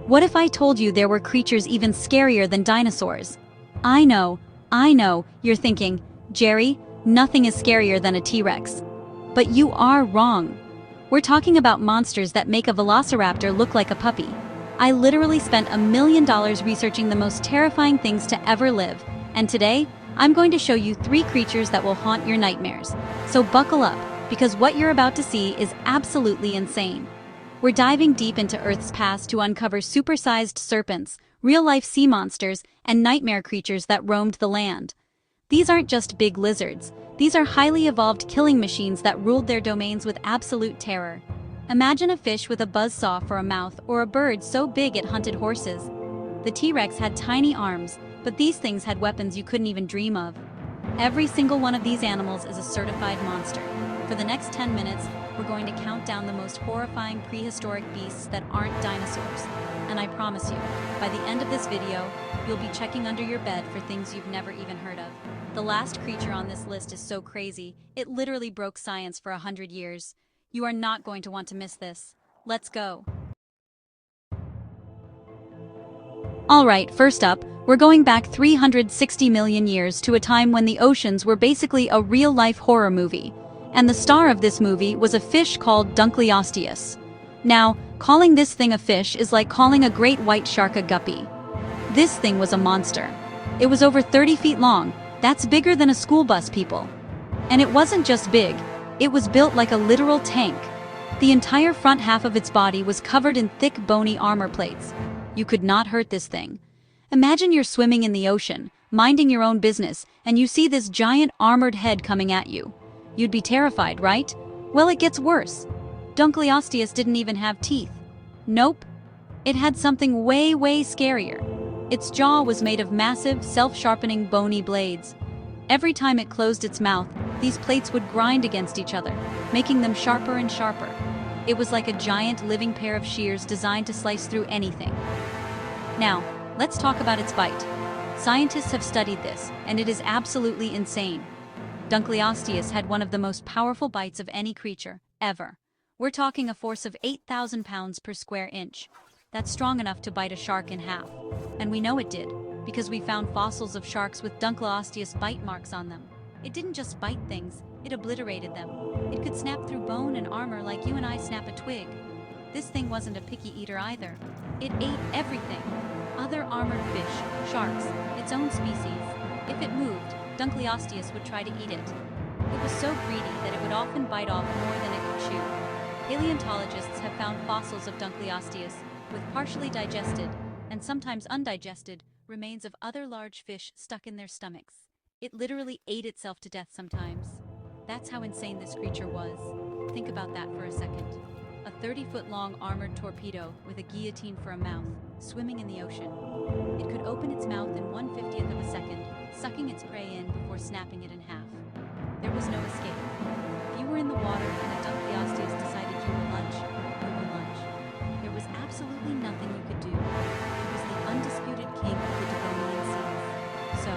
What if I told you there were creatures even scarier than dinosaurs? I know, you're thinking, Jerry, nothing is scarier than a T-Rex. But you are wrong. We're talking about monsters that make a velociraptor look like a puppy. I literally spent $1 million researching the most terrifying things to ever live, and today, I'm going to show you 3 creatures that will haunt your nightmares. So buckle up, because what you're about to see is absolutely insane. We're diving deep into Earth's past to uncover supersized serpents, real-life sea monsters, and nightmare creatures that roamed the land. These aren't just big lizards. These are highly evolved killing machines that ruled their domains with absolute terror. Imagine a fish with a buzzsaw for a mouth or a bird so big it hunted horses. The T-Rex had tiny arms, but these things had weapons you couldn't even dream of. Every single one of these animals is a certified monster. For the next 10 minutes, we're going to count down the most horrifying prehistoric beasts that aren't dinosaurs. And I promise you, by the end of this video, you'll be checking under your bed for things you've never even heard of. The last creature on this list is so crazy, it literally broke science for 100 years. You are not going to want to miss this. Let's go. Alright, first up, we're going back 360 million years to a time when the oceans were basically a real-life horror movie. And the star of this movie was a fish called Dunkleosteus. Now, calling this thing a fish is like calling a great white shark a guppy. This thing was a monster. It was over 30 feet long. That's bigger than a school bus, people. And it wasn't just big, it was built like a literal tank. The entire front half of its body was covered in thick bony armor plates. You could not hurt this thing. Imagine you're swimming in the ocean, minding your own business, and you see this giant armored head coming at you. You'd be terrified, right? Well, it gets worse. Dunkleosteus didn't even have teeth. Nope. It had something way scarier. Its jaw was made of massive, self-sharpening bony blades. Every time it closed its mouth, these plates would grind against each other, making them sharper and sharper. It was like a giant living pair of shears designed to slice through anything. Now, let's talk about its bite. Scientists have studied this, and it is absolutely insane. Dunkleosteus had one of the most powerful bites of any creature, ever. We're talking a force of 8,000 pounds per square inch. That's strong enough to bite a shark in half. And we know it did, because we found fossils of sharks with Dunkleosteus bite marks on them. It didn't just bite things, it obliterated them. It could snap through bone and armor like you and I snap a twig. This thing wasn't a picky eater either. It ate everything. Other armored fish, sharks, its own species. If it moved, Dunkleosteus would try to eat it. It was so greedy that it would often bite off more than it could chew. Paleontologists have found fossils of Dunkleosteus with partially digested, and sometimes undigested, remains of other large fish stuck in their stomachs. It literally ate itself to death sometimes. That's how insane this creature was. Think about that for a second. A 30-foot-long armored torpedo with a guillotine for a mouth, swimming in the ocean. It could open its mouth in 1/50th of a second, sucking its prey in before snapping it in half. There was no escape. If you were in the water and a Dunkleosteus decided you were lunch, you were lunch. There was absolutely nothing you could do. It was the undisputed king of the Devonian seas. So,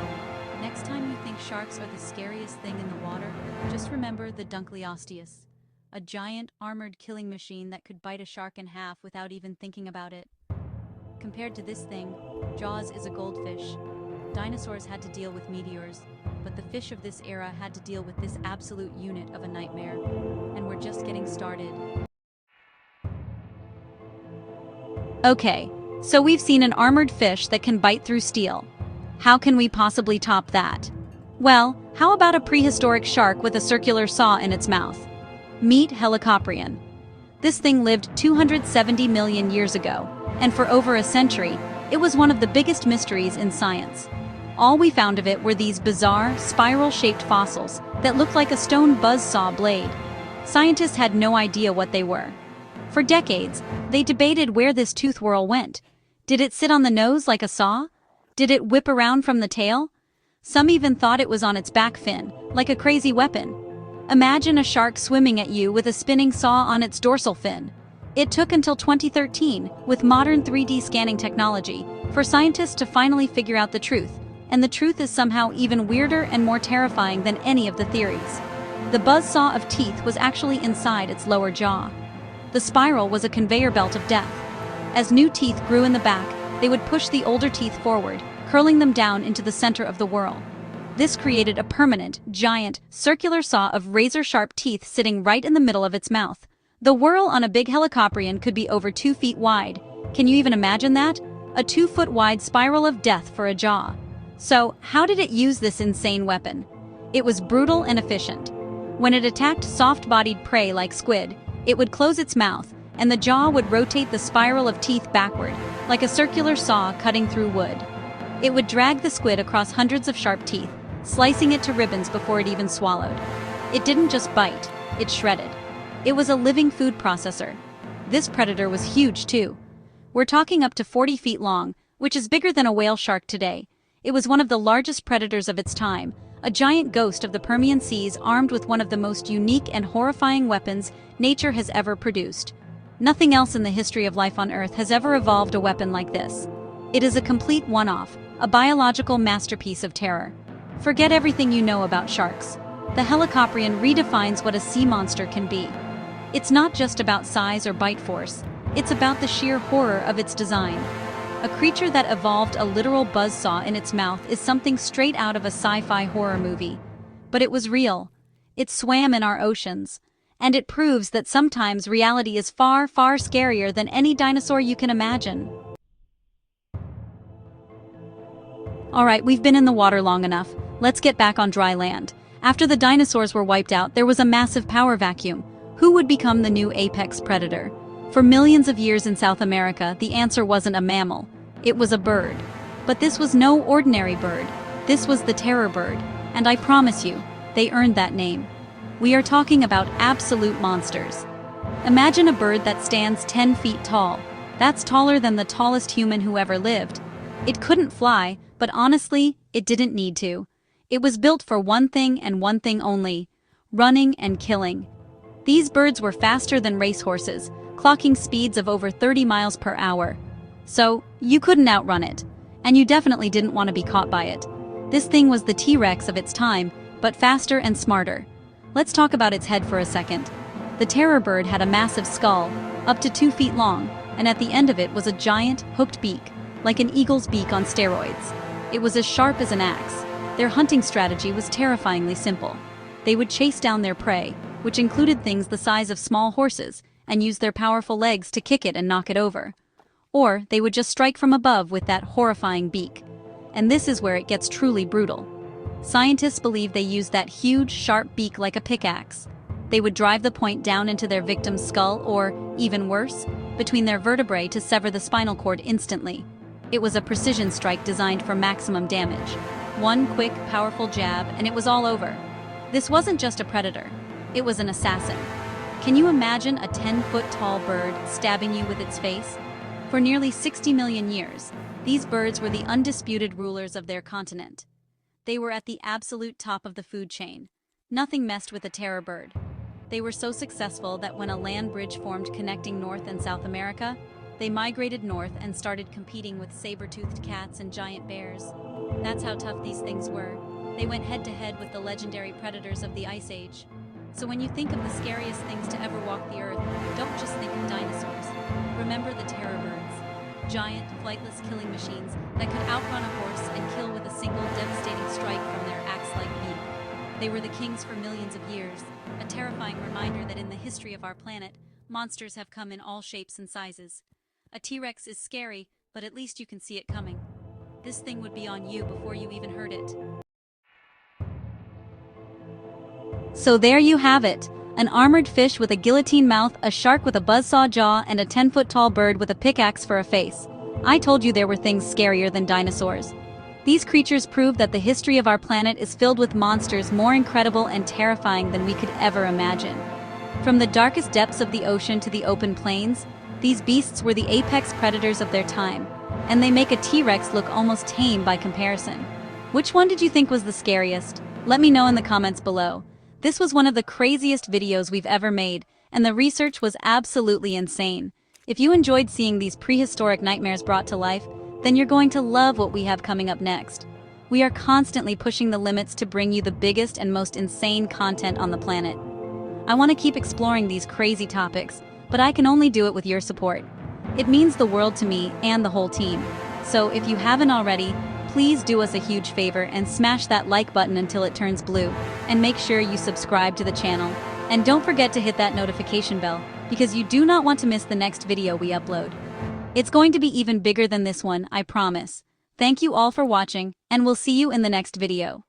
next time you think sharks are the scariest thing in the water, just remember the Dunkleosteus. A giant, armored killing machine that could bite a shark in half without even thinking about it. Compared to this thing, Jaws is a goldfish. Dinosaurs had to deal with meteors, but the fish of this era had to deal with this absolute unit of a nightmare. And we're just getting started. Okay, so we've seen an armored fish that can bite through steel. How can we possibly top that? Well, how about a prehistoric shark with a circular saw in its mouth? Meet Helicoprion. This thing lived 270 million years ago, and for over a century, it was one of the biggest mysteries in science. All we found of it were these bizarre, spiral-shaped fossils that looked like a stone buzzsaw blade. Scientists had no idea what they were. For decades, they debated where this tooth whirl went. Did it sit on the nose like a saw? Did it whip around from the tail? Some even thought it was on its back fin, like a crazy weapon. Imagine a shark swimming at you with a spinning saw on its dorsal fin. It took until 2013, with modern 3D scanning technology, for scientists to finally figure out the truth, and the truth is somehow even weirder and more terrifying than any of the theories. The buzzsaw of teeth was actually inside its lower jaw. The spiral was a conveyor belt of death. As new teeth grew in the back, they would push the older teeth forward, curling them down into the center of the whorl. This created a permanent, giant, circular saw of razor-sharp teeth sitting right in the middle of its mouth. The whorl on a big Helicoprion could be over 2 feet wide. Can you even imagine that? A 2-foot-wide spiral of death for a jaw. So, how did it use this insane weapon? It was brutal and efficient. When it attacked soft-bodied prey like squid, it would close its mouth, and the jaw would rotate the spiral of teeth backward, like a circular saw cutting through wood. It would drag the squid across hundreds of sharp teeth, slicing it to ribbons before it even swallowed. It didn't just bite, it shredded. It was a living food processor. This predator was huge too. We're talking up to 40 feet long, which is bigger than a whale shark today. It was one of the largest predators of its time, a giant ghost of the Permian seas armed with one of the most unique and horrifying weapons nature has ever produced. Nothing else in the history of life on Earth has ever evolved a weapon like this. It is a complete one-off, a biological masterpiece of terror. Forget everything you know about sharks. The Helicoprion redefines what a sea monster can be. It's not just about size or bite force, it's about the sheer horror of its design. A creature that evolved a literal buzzsaw in its mouth is something straight out of a sci-fi horror movie. But it was real. It swam in our oceans. And it proves that sometimes reality is far, far scarier than any dinosaur you can imagine. Alright, we've been in the water long enough. Let's get back on dry land. After the dinosaurs were wiped out, there was a massive power vacuum. Who would become the new apex predator? For millions of years in South America, the answer wasn't a mammal. It was a bird. But this was no ordinary bird. This was the terror bird. And I promise you, they earned that name. We are talking about absolute monsters. Imagine a bird that stands 10 feet tall. That's taller than the tallest human who ever lived. It couldn't fly, but honestly, it didn't need to. It was built for one thing and one thing only: running and killing. These birds were faster than racehorses, clocking speeds of over 30 miles per hour. So, you couldn't outrun it. And you definitely didn't want to be caught by it. This thing was the T-Rex of its time, but faster and smarter. Let's talk about its head for a second. The terror bird had a massive skull, up to 2 feet long, and at the end of it was a giant, hooked beak, like an eagle's beak on steroids. It was as sharp as an axe. Their hunting strategy was terrifyingly simple. They would chase down their prey, which included things the size of small horses, and use their powerful legs to kick it and knock it over. Or they would just strike from above with that horrifying beak. And this is where it gets truly brutal. Scientists believe they used that huge, sharp beak like a pickaxe. They would drive the point down into their victim's skull or, even worse, between their vertebrae to sever the spinal cord instantly. It was a precision strike designed for maximum damage. One quick, powerful jab, and it was all over. This wasn't just a predator. It was an assassin. Can you imagine a 10-foot-tall bird stabbing you with its face? For nearly 60 million years, these birds were the undisputed rulers of their continent. They were at the absolute top of the food chain. Nothing messed with a terror bird. They were so successful that when a land bridge formed connecting North and South America, they migrated north and started competing with saber-toothed cats and giant bears. That's how tough these things were. They went head-to-head with the legendary predators of the Ice Age. So when you think of the scariest things to ever walk the earth, don't just think of dinosaurs. Remember the terror birds. Giant, flightless killing machines that could outrun a horse and kill with a single devastating strike from their axe-like beak. They were the kings for millions of years, a terrifying reminder that in the history of our planet, monsters have come in all shapes and sizes. A T-Rex is scary, but at least you can see it coming. This thing would be on you before you even heard it. So there you have it. An armored fish with a guillotine mouth, a shark with a buzzsaw jaw, and a 10-foot-tall bird with a pickaxe for a face. I told you there were things scarier than dinosaurs. These creatures prove that the history of our planet is filled with monsters more incredible and terrifying than we could ever imagine. From the darkest depths of the ocean to the open plains, these beasts were the apex predators of their time, and they make a T-Rex look almost tame by comparison. Which one did you think was the scariest? Let me know in the comments below. This was one of the craziest videos we've ever made, and the research was absolutely insane. If you enjoyed seeing these prehistoric nightmares brought to life, then you're going to love what we have coming up next. We are constantly pushing the limits to bring you the biggest and most insane content on the planet. I want to keep exploring these crazy topics, but I can only do it with your support. It means the world to me and the whole team. So if you haven't already, please do us a huge favor and smash that like button until it turns blue, and make sure you subscribe to the channel. And don't forget to hit that notification bell, because you do not want to miss the next video we upload. It's going to be even bigger than this one, I promise. Thank you all for watching, and we'll see you in the next video.